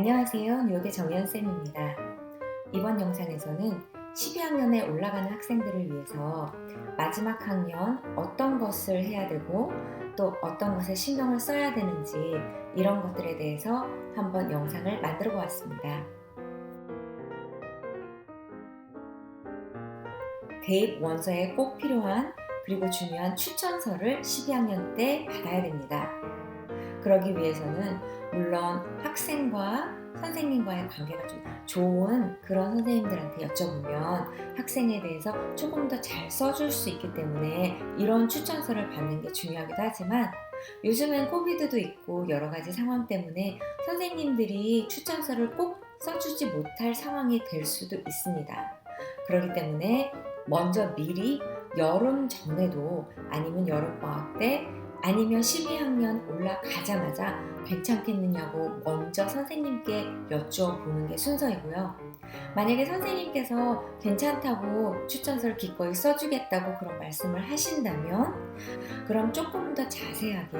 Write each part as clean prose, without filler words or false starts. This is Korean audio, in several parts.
안녕하세요. 뉴욕의 정연쌤입니다. 이번 영상에서는 12학년에 올라가는 학생들을 위해서 마지막 학년 어떤 것을 해야 되고 또 어떤 것에 신경을 써야 되는지 이런 것들에 대해서 한번 영상을 만들어 보았습니다. 대입 원서에 꼭 필요한 그리고 중요한 추천서를 12학년 때 받아야 됩니다. 그러기 위해서는 물론 학생과 선생님과의 관계가 좀 좋은 그런 선생님들한테 여쭤보면 학생에 대해서 조금 더 잘 써줄 수 있기 때문에 이런 추천서를 받는 게 중요하기도 하지만 요즘엔 코비드도 있고 여러 가지 상황 때문에 선생님들이 추천서를 꼭 써주지 못할 상황이 될 수도 있습니다. 그렇기 때문에 먼저 미리 여름 전에도 아니면 여름방학 때 아니면 12학년 올라가자마자 괜찮겠느냐고 먼저 선생님께 여쭤보는 게 순서이고요. 만약에 선생님께서 괜찮다고 추천서를 기꺼이 써주겠다고 그런 말씀을 하신다면 그럼 조금 더 자세하게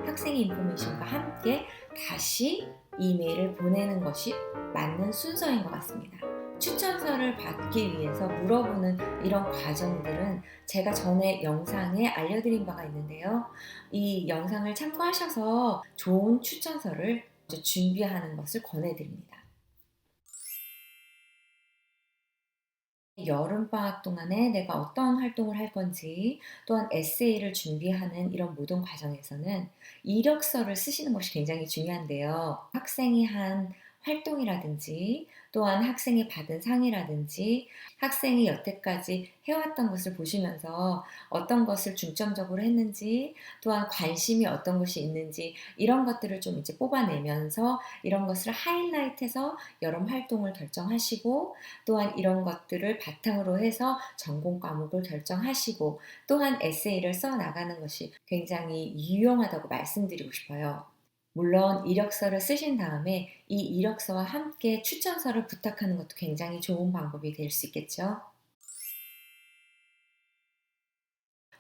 학생의 인포메이션과 함께 다시 이메일을 보내는 것이 맞는 순서인 것 같습니다. 추천서를 받기 위해서 물어보는 이런 과정들은 제가 전에 영상에 알려드린 바가 있는데요. 이 영상을 참고하셔서 좋은 추천서를 준비하는 것을 권해드립니다. 여름방학 동안에 내가 어떤 활동을 할 건지 또한 에세이를 준비하는 이런 모든 과정에서는 이력서를 쓰시는 것이 굉장히 중요한데요. 학생이 한 활동이라든지 또한 학생이 받은 상이라든지 학생이 여태까지 해왔던 것을 보시면서 어떤 것을 중점적으로 했는지 또한 관심이 어떤 것이 있는지 이런 것들을 좀 이제 뽑아내면서 이런 것을 하이라이트해서 여름 활동을 결정하시고 또한 이런 것들을 바탕으로 해서 전공 과목을 결정하시고 또한 에세이를 써 나가는 것이 굉장히 유용하다고 말씀드리고 싶어요. 물론 이력서를 쓰신 다음에 이 이력서와 함께 추천서를 부탁하는 것도 굉장히 좋은 방법이 될 수 있겠죠.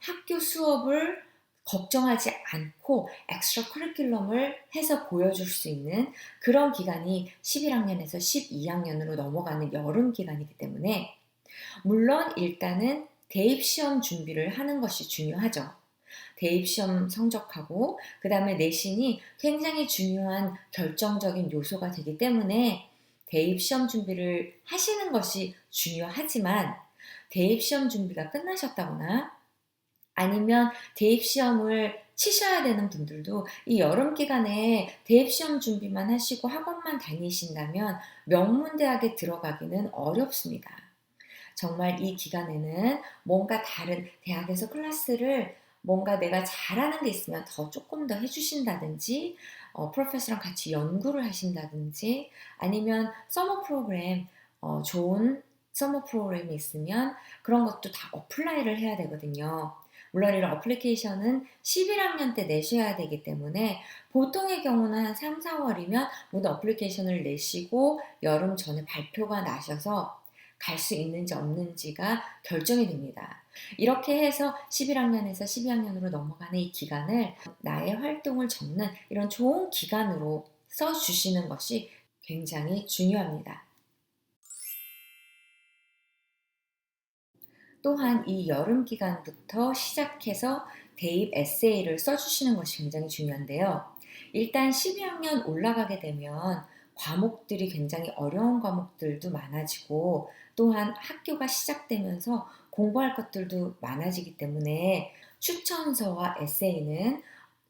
학교 수업을 걱정하지 않고 엑스트라 커리큘럼을 해서 보여줄 수 있는 그런 기간이 11학년에서 12학년으로 넘어가는 여름 기간이기 때문에 물론 일단은 대입시험 준비를 하는 것이 중요하죠. 대입시험 성적하고 그 다음에 내신이 굉장히 중요한 결정적인 요소가 되기 때문에 대입시험 준비를 하시는 것이 중요하지만 대입시험 준비가 끝나셨다거나 아니면 대입시험을 치셔야 되는 분들도 이 여름 기간에 대입시험 준비만 하시고 학원만 다니신다면 명문대학에 들어가기는 어렵습니다. 정말 이 기간에는 뭔가 다른 대학에서 클래스를 뭔가 내가 잘하는 게 있으면 더 조금 더 해주신다든지 프로페서랑 같이 연구를 하신다든지 아니면 서머 프로그램 좋은 서머 프로그램이 있으면 그런 것도 다 어플라이를 해야 되거든요. 물론 이런 어플리케이션은 11학년 때 내셔야 되기 때문에 보통의 경우는 한 3, 4월이면 모든 어플리케이션을 내시고 여름 전에 발표가 나셔서 갈 수 있는지 없는지가 결정이 됩니다. 이렇게 해서 11학년에서 12학년으로 넘어가는 이 기간을 나의 활동을 적는 이런 좋은 기간으로 써주시는 것이 굉장히 중요합니다. 또한 이 여름 기간부터 시작해서 대입 에세이를 써주시는 것이 굉장히 중요한데요. 일단 12학년 올라가게 되면 과목들이 굉장히 어려운 과목들도 많아지고 또한 학교가 시작되면서 공부할 것들도 많아지기 때문에 추천서와 에세이는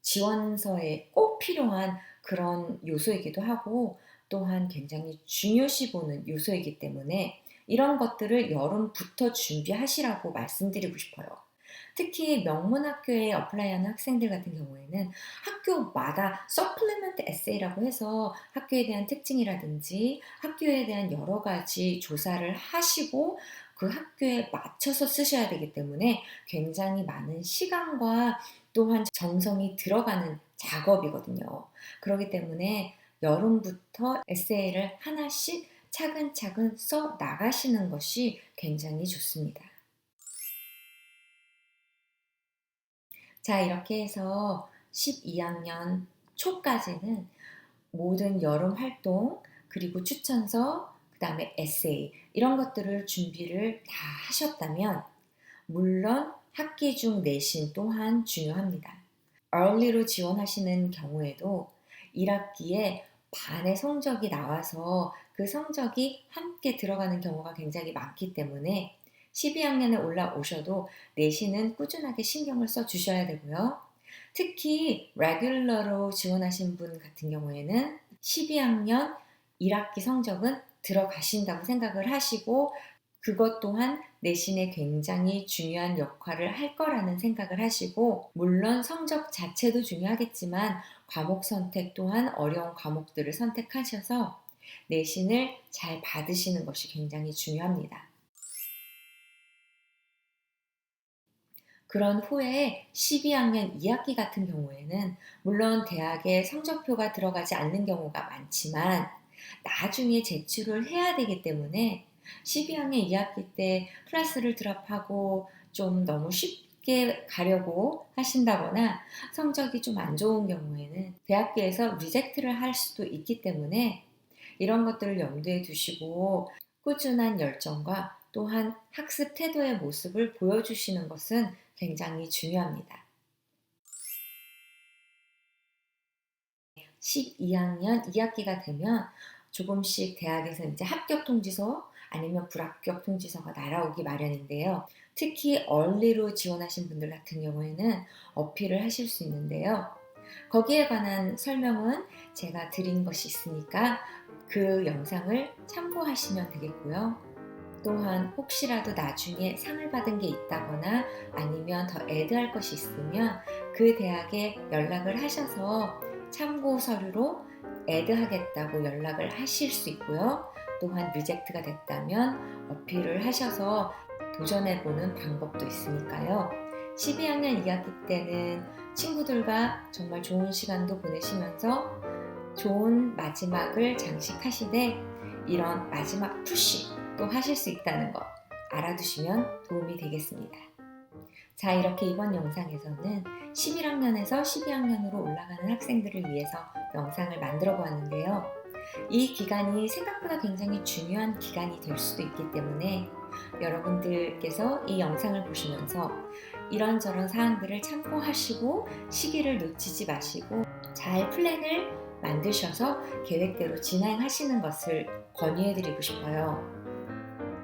지원서에 꼭 필요한 그런 요소이기도 하고 또한 굉장히 중요시 보는 요소이기 때문에 이런 것들을 여름부터 준비하시라고 말씀드리고 싶어요. 특히 명문학교에 어플라이하는 학생들 같은 경우에는 학교마다 서플리먼트 에세이라고 해서 학교에 대한 특징이라든지 학교에 대한 여러 가지 조사를 하시고 그 학교에 맞춰서 쓰셔야 되기 때문에 굉장히 많은 시간과 또한 정성이 들어가는 작업이거든요. 그렇기 때문에 여름부터 에세이를 하나씩 차근차근 써 나가시는 것이 굉장히 좋습니다. 자, 이렇게 해서 12학년 초까지는 모든 여름 활동, 그리고 추천서, 그 다음에 에세이 이런 것들을 준비를 다 하셨다면 물론 학기 중 내신 또한 중요합니다. early로 지원하시는 경우에도 1학기에 반의 성적이 나와서 그 성적이 함께 들어가는 경우가 굉장히 많기 때문에 12학년에 올라오셔도 내신은 꾸준하게 신경을 써 주셔야 되고요. 특히 레귤러로 지원하신 분 같은 경우에는 12학년 1학기 성적은 들어가신다고 생각을 하시고 그것 또한 내신에 굉장히 중요한 역할을 할 거라는 생각을 하시고 물론 성적 자체도 중요하겠지만 과목 선택 또한 어려운 과목들을 선택하셔서 내신을 잘 받으시는 것이 굉장히 중요합니다. 그런 후에 12학년 2학기 같은 경우에는 물론 대학에 성적표가 들어가지 않는 경우가 많지만 나중에 제출을 해야 되기 때문에 12학년 2학기 때 클래스를 드랍하고 좀 너무 쉽게 가려고 하신다거나 성적이 좀 안 좋은 경우에는 대학교에서 리젝트를 할 수도 있기 때문에 이런 것들을 염두에 두시고 꾸준한 열정과 또한 학습 태도의 모습을 보여주시는 것은 굉장히 중요합니다. 12학년 2학기가 되면 조금씩 대학에서 이제 합격 통지서 아니면 불합격 통지서가 날아오기 마련인데요. 특히 early로 지원하신 분들 같은 경우에는 어필을 하실 수 있는데요. 거기에 관한 설명은 제가 드린 것이 있으니까 그 영상을 참고하시면 되겠고요. 또한 혹시라도 나중에 상을 받은 게 있다거나 아니면 더 애드할 것이 있으면 그 대학에 연락을 하셔서 참고 서류로 애드하겠다고 연락을 하실 수 있고요. 또한 리젝트가 됐다면 어필을 하셔서 도전해보는 방법도 있으니까요. 12학년 2학기 때는 친구들과 정말 좋은 시간도 보내시면서 좋은 마지막을 장식하시되 이런 마지막 푸시 또 하실 수 있다는 거 알아두시면 도움이 되겠습니다. 자, 이렇게 이번 영상에서는 11학년에서 12학년으로 올라가는 학생들을 위해서 영상을 만들어 보았는데요. 이 기간이 생각보다 굉장히 중요한 기간이 될 수도 있기 때문에 여러분들께서 이 영상을 보시면서 이런저런 사항들을 참고하시고 시기를 놓치지 마시고 잘 플랜을 만드셔서 계획대로 진행하시는 것을 권유해드리고 싶어요.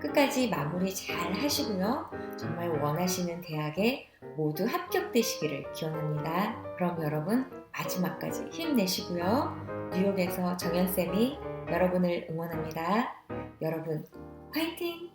끝까지 마무리 잘 하시고요. 정말 원하시는 대학에 모두 합격되시기를 기원합니다. 그럼 여러분 마지막까지 힘내시고요. 뉴욕에서 정연쌤이 여러분을 응원합니다. 여러분 화이팅!